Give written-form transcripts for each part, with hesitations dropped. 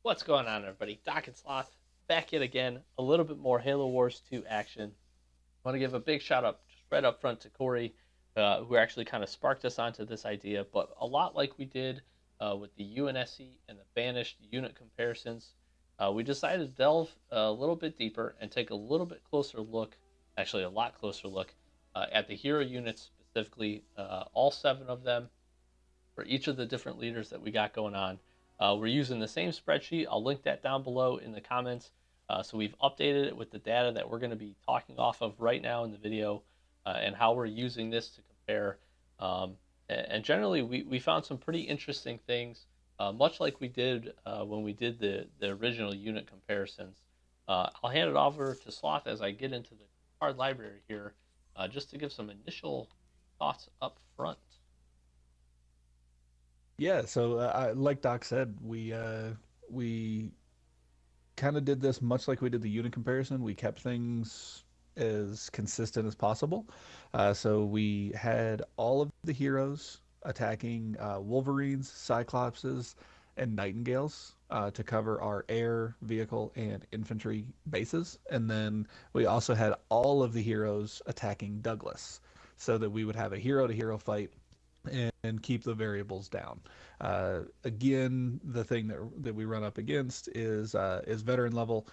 What's going on, everybody? Doc and Sloth back yet again. A little bit more Halo Wars 2 action. I want to give a big shout out just right up front to Corey, who actually kind of sparked us onto this idea. But a lot like we did with the UNSC and the Banished unit comparisons, we decided to delve a little bit deeper and take a little bit closer look, actually a lot closer look, at the hero units specifically, all 7 of them for each of the different leaders that we got going on. We're using the same spreadsheet. I'll link that down below in the comments. So we've updated it with the data that we're going to be talking off of right now in the video, and how we're using this to compare. And generally, we found some pretty interesting things, much like we did when we did the original unit comparisons. I'll hand it over to Sloth as I get into the card library here, just to give some initial thoughts up front. Yeah, so like Doc said, we kind of did this much like we did the unit comparison. We kept things as consistent as possible. So we had all of the heroes attacking Wolverines, Cyclopses, and Nightingales to cover our air, vehicle, and infantry bases. And then we also had all of the heroes attacking Douglas so that we would have a hero to hero fight and keep the variables down. Again, the thing that we run up against is veteran level.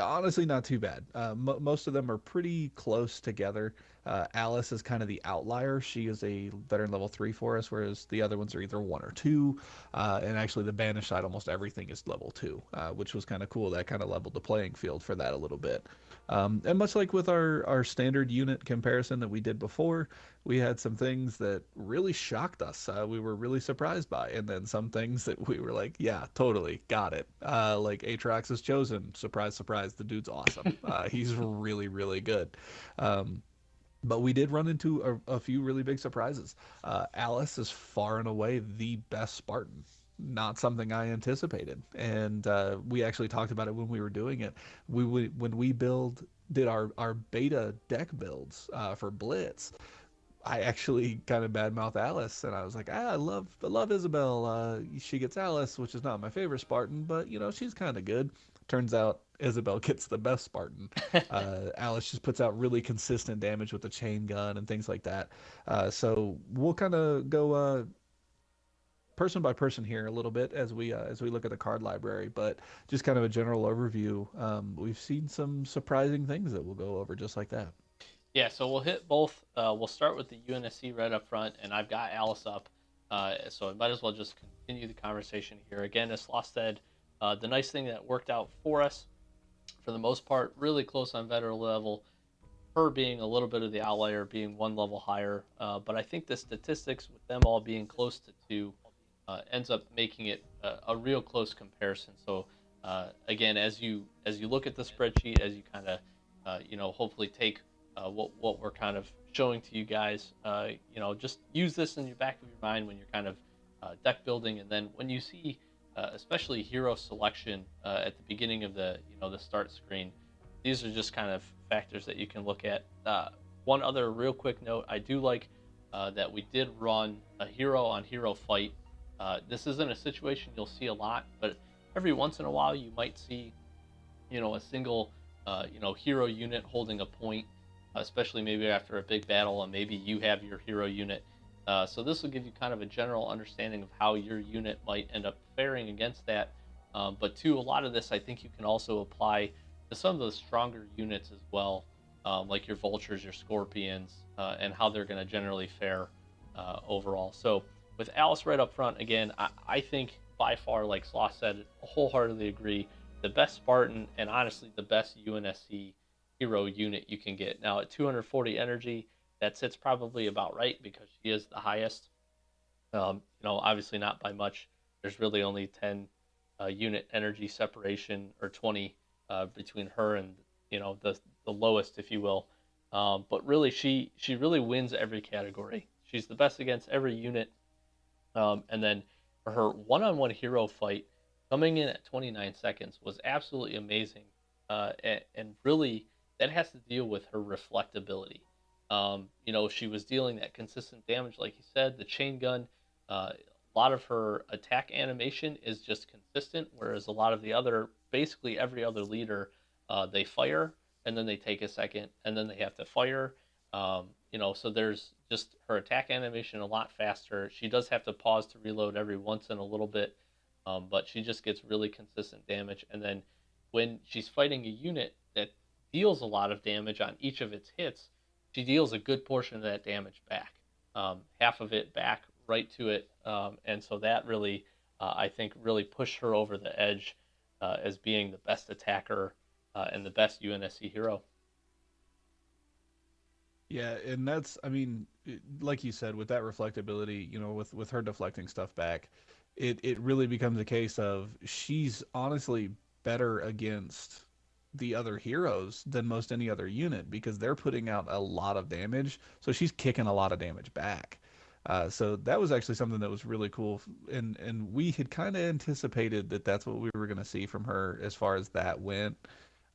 Honestly, not too bad. Most of them are pretty close together. Alice is kind of the outlier. She is a veteran level 3 for us, whereas the other ones are either 1 or 2. And actually, the banished side, almost everything is level 2, which was kind of cool. That kind of leveled the playing field for that a little bit. And much like with our standard unit comparison that we did before, we had some things that really shocked us. We were really surprised by, and then some things that we were like, "Yeah, totally, got it." Like Atrax is chosen. Surprise, surprise, the dude's awesome. He's really, really good. Um, but we did run into a few really big surprises. Alice is far and away the best Spartan. Not something I anticipated, and we actually talked about it when we were doing it. When we did our beta deck builds for Blitz. I actually kind of badmouth Alice, and I was like, I love Isabel. She gets Alice, which is not my favorite Spartan, but she's kind of good. Turns out Isabel gets the best Spartan. Alice just puts out really consistent damage with the chain gun and things like that. So we'll kind of go person by person here a little bit as we look at the card library, but just kind of a general overview. We've seen some surprising things that we'll go over just like that. Yeah, so we'll hit both. We'll start with the UNSC right up front, and I've got Alice up, so I might as well just continue the conversation here. Again, as Sloss said, the nice thing that worked out for us, for the most part, really close on veteran level, her being a little bit of the outlier, being 1 level higher. But I think the statistics with them all being close to 2 ends up making it a real close comparison. So again, as you look at the spreadsheet, as you kind of hopefully take what we're kind of showing to you guys, just use this in the back of your mind when you're kind of deck building, and then when you see especially hero selection at the beginning of the start screen. These are just kind of factors that you can look at. One other real quick note, I do like that we did run a hero on hero fight. This isn't a situation you'll see a lot, but every once in a while you might see a single hero unit holding a point, especially maybe after a big battle, and maybe you have your hero unit. So this will give you kind of a general understanding of how your unit might end up faring against that. But to a lot of this, I think you can also apply to some of the stronger units as well, like your vultures, your scorpions, and how they're going to generally fare overall. So with Alice right up front, again, I think by far, like Sloss said, wholeheartedly agree, the best Spartan and honestly the best UNSC hero unit you can get. Now at 240 energy, that sits probably about right because she is the highest. Obviously not by much. There's really only 10 unit energy separation, or 20 between her and the lowest, if you will. But really, she really wins every category. She's the best against every unit. And then for her one-on-one hero fight, coming in at 29 seconds was absolutely amazing. And really, that has to deal with her reflectability. She was dealing that consistent damage, like you said, the chain gun. a lot of her attack animation is just consistent, whereas a lot of the other, basically every other leader, they fire and then they take a second and then they have to fire. So there's just her attack animation a lot faster. She does have to pause to reload every once in a little bit, but she just gets really consistent damage. And then when she's fighting a unit that deals a lot of damage on each of its hits, she deals a good portion of that damage back, half of it back right to it. And so that really, I think, really pushed her over the edge as being the best attacker and the best UNSC hero. Yeah, and that's, I mean, like you said, with that reflectability, with her deflecting stuff back, it really becomes a case of she's honestly better against the other heroes than most any other unit because they're putting out a lot of damage, so she's kicking a lot of damage back. So that was actually something that was really cool, and we had kind of anticipated that that's what we were going to see from her as far as that went.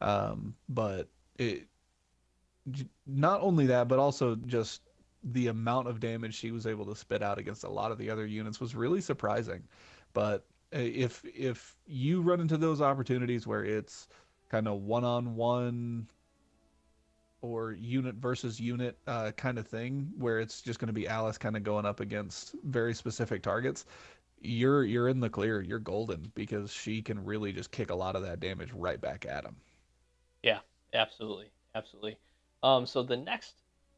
But it not only that, but also just the amount of damage she was able to spit out against a lot of the other units was really surprising. But if you run into those opportunities where it's kind of one-on-one or unit versus unit kind of thing, where it's just going to be Alice kind of going up against very specific targets, you're in the clear. You're golden because she can really just kick a lot of that damage right back at them. Yeah, absolutely, absolutely. So the next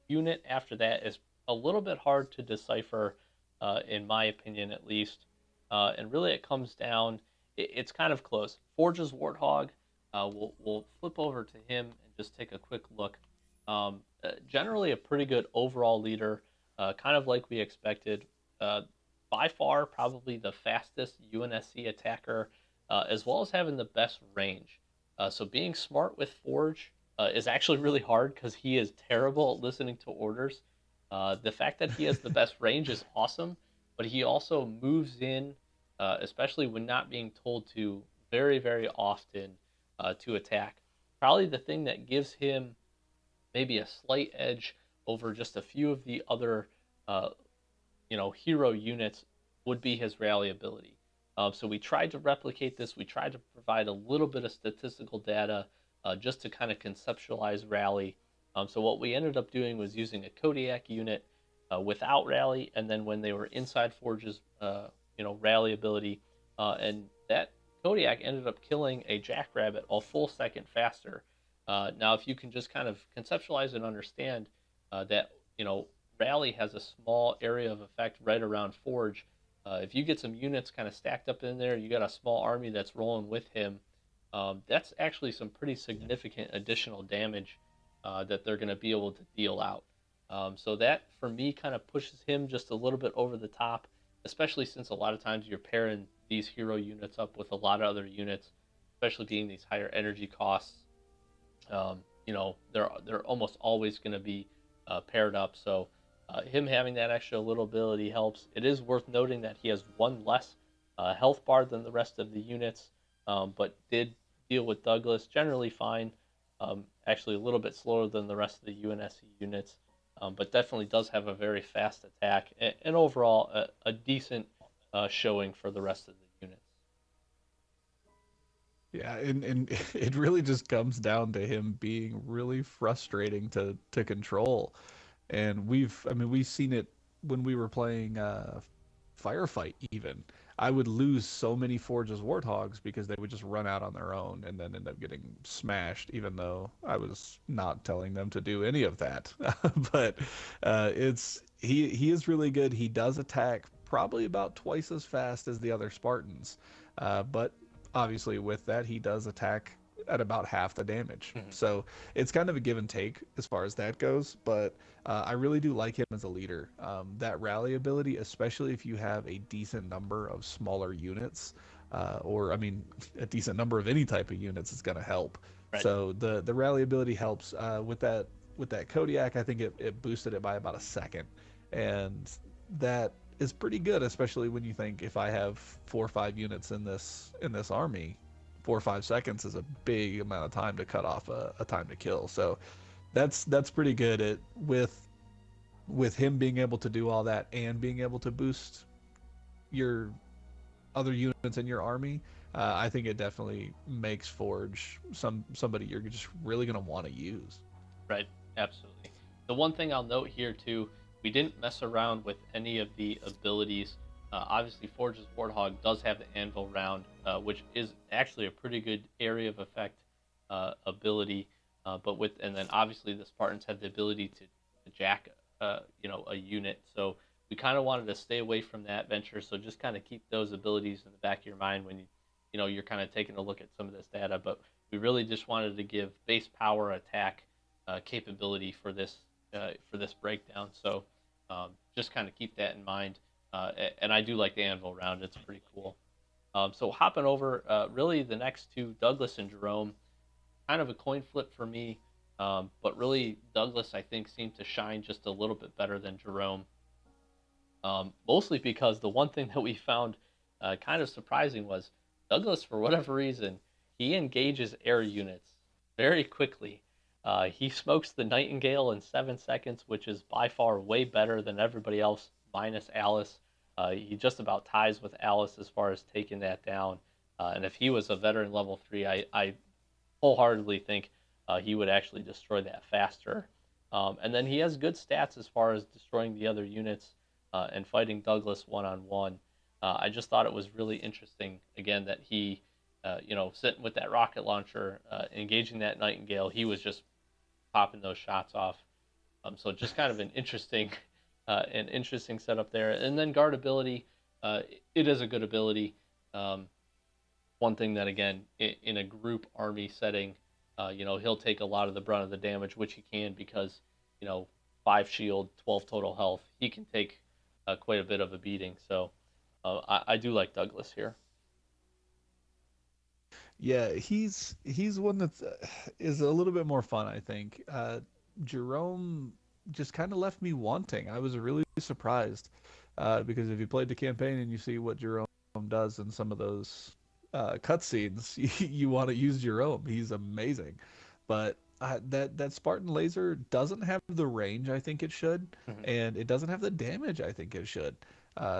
unit after that is a little bit hard to decipher, in my opinion at least. And really it comes down, it's kind of close. Forge's Warthog, we'll flip over to him and just take a quick look. Generally a pretty good overall leader, kind of like we expected. By far probably the fastest UNSC attacker, as well as having the best range. So being smart with Forge is actually really hard because he is terrible at listening to orders. The fact that he has the best range is awesome, but he also moves in, especially when not being told to, very, very often to attack. Probably the thing that gives him maybe a slight edge over just a few of the other, hero units would be his rally ability. So we tried to replicate this. We tried to provide a little bit of statistical data just to kind of conceptualize rally. So what we ended up doing was using a Kodiak unit without rally, and then when they were inside Forge's, rally ability, and that Kodiak ended up killing a Jackrabbit a full second faster. Now, if you can just kind of conceptualize and understand that, rally has a small area of effect right around Forge. If you get some units kind of stacked up in there, you got a small army that's rolling with him. That's actually some pretty significant additional damage that they're going to be able to deal out. So that, for me, kind of pushes him just a little bit over the top, especially since a lot of times you're pairing these hero units up with a lot of other units, especially being these higher energy costs. They're almost always going to be paired up. So him having that extra little ability helps. It is worth noting that he has one less health bar than the rest of the units, but did deal with Douglas generally fine. Actually a little bit slower than the rest of the UNSC units, but definitely does have a very fast attack, and overall a decent showing for the rest of the units. Yeah, and it really just comes down to him being really frustrating to control. And we've seen it when we were playing Firefight even. I would lose so many Forge's Warthogs because they would just run out on their own and then end up getting smashed, even though I was not telling them to do any of that. But he is really good. He does attack probably about twice as fast as the other Spartans, but obviously with that he does attack at about half the damage. Mm-hmm. So it's kind of a give and take as far as that goes, but I really do like him as a leader. That rally ability, especially if you have a decent number of smaller units, or a decent number of any type of units, is going to help. Right. So the rally ability helps. With that Kodiak, I think it boosted it by about a second, and that is pretty good, especially when you think if I have 4 or 5 units in this army, 4 or 5 seconds is a big amount of time to cut off a time to kill. So that's pretty good. With him being able to do all that and being able to boost your other units in your army, I think it definitely makes Forge somebody you're just really gonna want to use. Right, absolutely. The one thing I'll note here too, we didn't mess around with any of the abilities. Obviously, Forge's Warthog does have the Anvil round, which is actually a pretty good area of effect ability. But with and then obviously the Spartans have the ability to jack, a unit. So we kind of wanted to stay away from that venture. So just kind of keep those abilities in the back of your mind when you're kind of taking a look at some of this data. But we really just wanted to give base power attack capability for this breakdown. So just kind of keep that in mind. And I do like the Anvil round; it's pretty cool. So hopping over, really the next two, Douglas and Jerome, kind of a coin flip for me. But really, Douglas I think seemed to shine just a little bit better than Jerome. Mostly because the one thing that we found kind of surprising was Douglas, for whatever reason, he engages air units very quickly. He smokes the Nightingale in 7 seconds, which is by far way better than everybody else, minus Alice. He just about ties with Alice as far as taking that down. And if he was a veteran level 3, I wholeheartedly think he would actually destroy that faster. And then he has good stats as far as destroying the other units and fighting Douglas one-on-one. I just thought it was really interesting, again, that he, sitting with that rocket launcher, engaging that Nightingale, he was just popping those shots off. So just kind of an interesting setup there. And then guard ability, it is a good ability. One thing that, again, in a group army setting, he'll take a lot of the brunt of the damage, which he can because, 5 shield, 12 total health. He can take quite a bit of a beating. So I do like Douglas here. Yeah, he's one that is a little bit more fun, I think. Jerome just kind of left me wanting. I was really surprised because if you played the campaign and you see what Jerome does in some of those cutscenes, you want to use Jerome. He's amazing, but that Spartan laser doesn't have the range I think it should, Mhm. and it doesn't have the damage I think it should.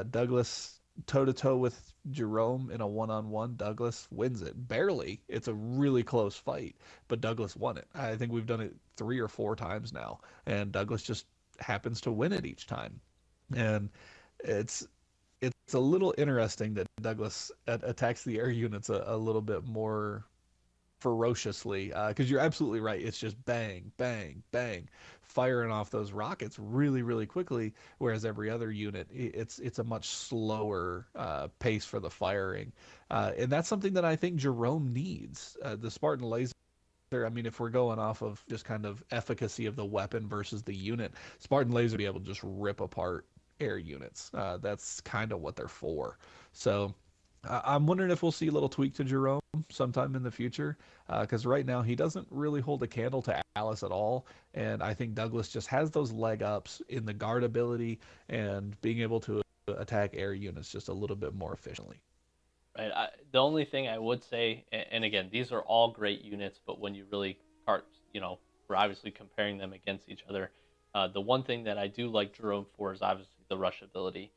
Douglas toe to toe with Jerome in a one-on-one, Douglas wins it barely. It's a really close fight, but Douglas won it. I think we've done it 3 or 4 times now, and Douglas just happens to win it each time. And it's it's a little interesting that Douglas attacks the air units a little bit more ferociously because you're absolutely right. It's just bang, bang, bang, firing off those rockets really, really quickly. Whereas every other unit, it's a much slower pace for the firing, and that's something that I think Jerome needs. The Spartan laser. I mean, if we're going off of just kind of efficacy of the weapon versus the unit, Spartan laser would be able to just rip apart air units. That's kind of what they're for. So I'm wondering if we'll see a little tweak to Jerome sometime in the future, because right now he doesn't really hold a candle to Alice at all, and I think Douglas just has those leg ups in the guard ability and being able to attack air units just a little bit more efficiently. Right. The only thing I would say, and again, these are all great units, but when you really start, we're obviously comparing them against each other. The one thing that I do like Jerome for is obviously the rush ability,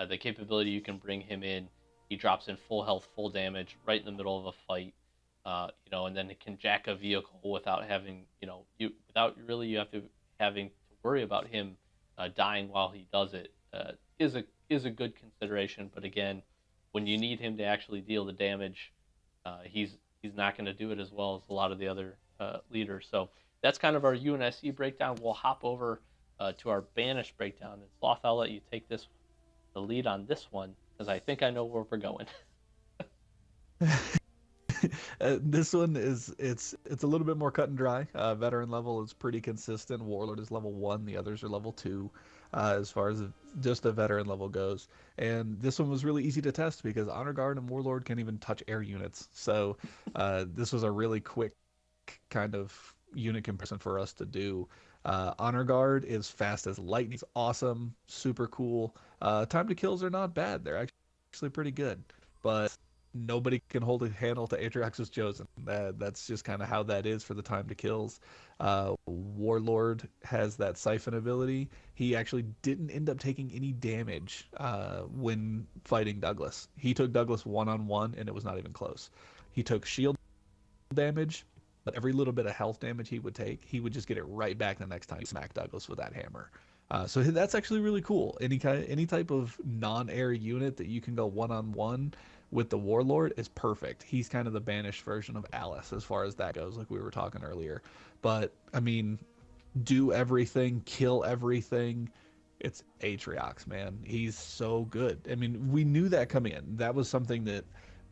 the capability you can bring him in. He drops in full health, full damage right in the middle of a fight, and then it can jack a vehicle without having, without really you have to having to worry about him dying while he does it. Is a good consideration, but again, when you need him to actually deal the damage, he's not going to do it as well as a lot of the other leaders. So that's kind of our UNSC breakdown. We'll hop over to our Banish breakdown. And Sloth, I'll let you take the lead on this one because I think I know where we're going. This one it's a little bit more cut and dry. Veteran level is pretty consistent. Warlord is level 1. The others are level 2, as far as just the veteran level goes. And this one was really easy to test because Honor Guard and Warlord can't even touch air units. So this was a really quick kind of unit comparison for us to do. Honor Guard is fast as lightning. It's awesome, super cool. Time to kills are not bad. They're actually pretty good, but. nobody can hold a handle to Atriox's Chosen. That's just kind of how that is for the time to kills. Warlord has that siphon ability. He actually didn't end up taking any damage when fighting Douglas. He took Douglas one-on-one, and it was not even close. He took shield damage, but every little bit of health damage he would take, he would just get it right back the next time he smacked Douglas with that hammer. So that's actually really cool. Any type of non-air unit that you can go one-on-one with the Warlord is perfect. He's kind of the banished version of Alice as far as that goes, like we were talking earlier. But I mean, do everything, kill everything. It's Atriox, man. He's so good. I mean, we knew that coming in. That was something that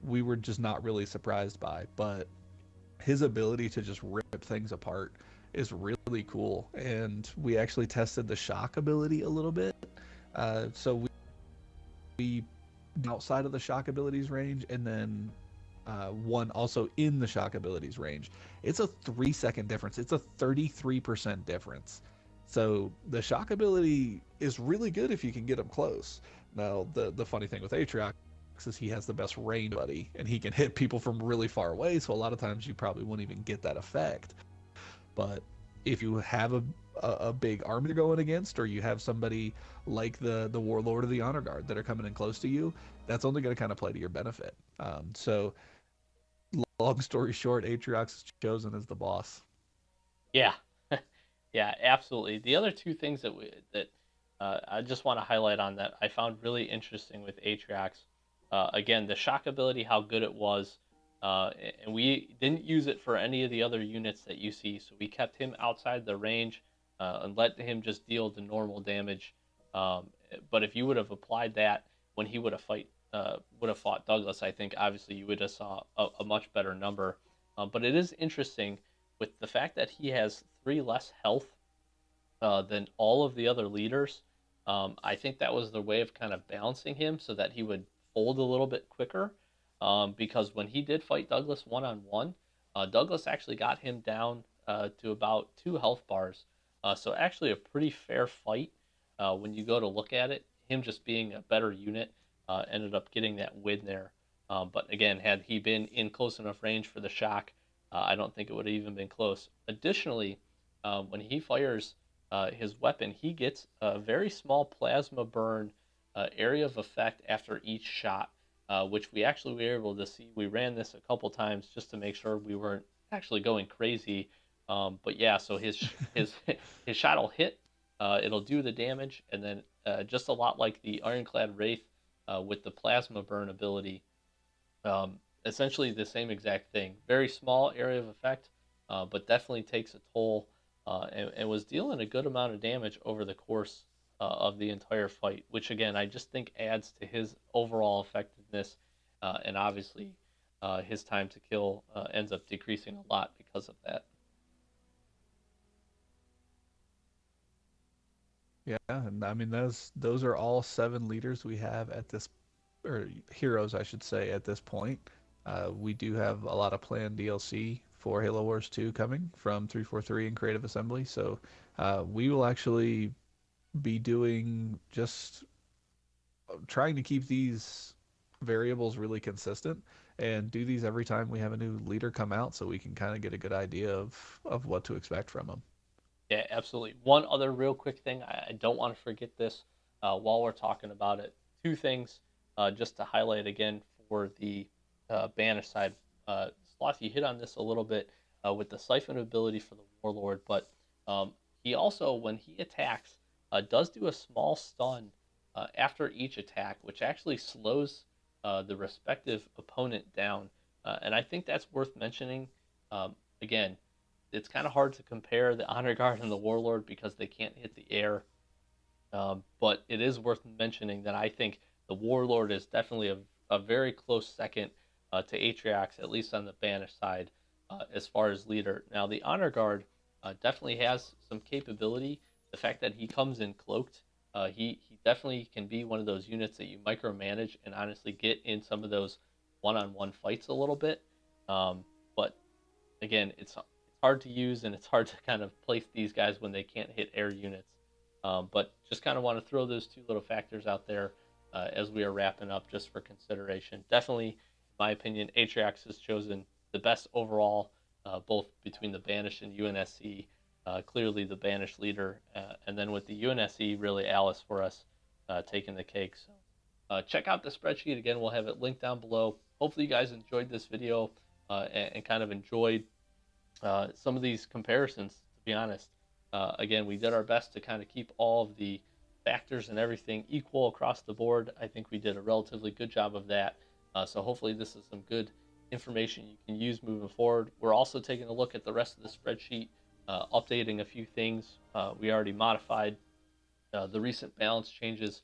we were just not really surprised by. But his ability to just rip things apart is really cool. And we actually tested the shock ability a little bit. So we outside of the shock abilities range, and then one also in the shock abilities range. It's a 3-second difference. It's a 33% difference. So the shock ability is really good if you can get him close. Now, the funny thing with Atriox is he has the best range buddy, and he can hit people from really far away, so a lot of times you probably won't even get that effect. But if you have a big army to going against, or you have somebody like the Warlord or the Honor Guard that are coming in close to you, that's only going to kind of play to your benefit. So long story short, Atriox is chosen as the boss. Yeah, yeah, absolutely. The other two things that I just want to highlight on that I found really interesting with Atriox, again, the shock ability, how good it was, and we didn't use it for any of the other units that you see, so we kept him outside the range and let him just deal the normal damage. But if you would have applied that when he would have fought Douglas, I think obviously you would have saw a much better number. But it is interesting with the fact that he has 3 less health than all of the other leaders. I think that was the way of kind of balancing him so that he would fold a little bit quicker. Because when he did fight Douglas one-on-one, Douglas actually got him down to about 2 health bars. So actually a pretty fair fight when you go to look at it. Him just being a better unit ended up getting that win there. But again, had he been in close enough range for the shock, I don't think it would have even been close. Additionally, when he fires his weapon, he gets a very small plasma burn area of effect after each shot, which we actually were able to see. We ran this a couple times just to make sure we weren't actually going crazy. But yeah, so his shot will hit, it'll do the damage, and then just a lot like the Ironclad Wraith with the plasma burn ability, essentially the same exact thing. Very small area of effect, but definitely takes a toll, and was dealing a good amount of damage over the course of the entire fight, which again I just think adds to his overall effectiveness, and obviously his time to kill ends up decreasing a lot because of that. Yeah, and I mean those are all 7 leaders we have at this, or heroes I should say, at this point. We do have a lot of planned DLC for Halo Wars 2 coming from 343 and Creative Assembly, so we will actually be doing just trying to keep these variables really consistent and do these every time we have a new leader come out, so we can kind of get a good idea of what to expect from them. Yeah, absolutely. One other real quick thing, I don't want to forget this while we're talking about it. 2 things just to highlight again for the Banish side. Sloth, you hit on this a little bit with the Siphon ability for the Warlord, but he also, when he attacks, does do a small stun after each attack, which actually slows the respective opponent down. And I think that's worth mentioning. Again, it's kind of hard to compare the Honor Guard and the Warlord because they can't hit the air. But it is worth mentioning that I think the Warlord is definitely a very close second to Atriox, at least on the Banish side, as far as leader. Now, the Honor Guard definitely has some capability. The fact that he comes in cloaked, he definitely can be one of those units that you micromanage and honestly get in some of those one-on-one fights a little bit. But again, it's hard to use, and it's hard to kind of place these guys when they can't hit air units. But just kind of want to throw those 2 little factors out there as we are wrapping up, just for consideration. Definitely my opinion, Atrax has chosen the best overall, both between the Banished and UNSC. Clearly the Banished leader, and then with the UNSC, really Alice for us taking the cake. So check out the spreadsheet again. We'll have it linked down below. Hopefully you guys enjoyed this video and kind of enjoyed some of these comparisons. To be honest, again, we did our best to kind of keep all of the factors and everything equal across the board. I think we did a relatively good job of that. So hopefully this is some good information you can use moving forward. We're also taking a look at the rest of the spreadsheet, updating a few things. We already modified the recent balance changes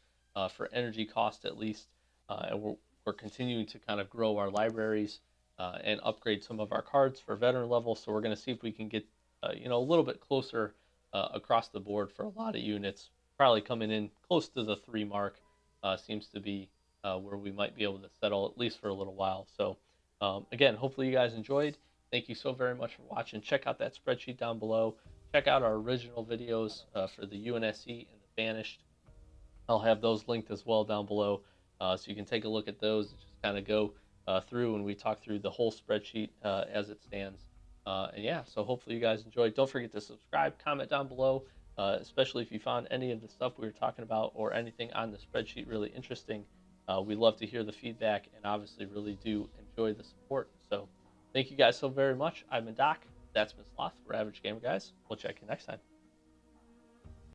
for energy cost at least, and we're continuing to kind of grow our libraries and upgrade some of our cards for veteran level. So we're going to see if we can get a little bit closer across the board for a lot of units. Probably coming in close to the 3 mark seems to be where we might be able to settle, at least for a little while. So again, hopefully you guys enjoyed. Thank you so very much for watching. Check out that spreadsheet down below. Check out our original videos for the UNSC and the Banished. I'll have those linked as well down below, so you can take a look at those and just kind of go through and we talk through the whole spreadsheet as it stands. And yeah, so hopefully you guys enjoyed. Don't forget to subscribe, comment down below, especially if you found any of the stuff we were talking about or anything on the spreadsheet really interesting. We love to hear the feedback and obviously really do enjoy the support. So thank you guys so very much. I've been Doc. That's been Sloth. We're Average Gamer Guys. We'll check you next time.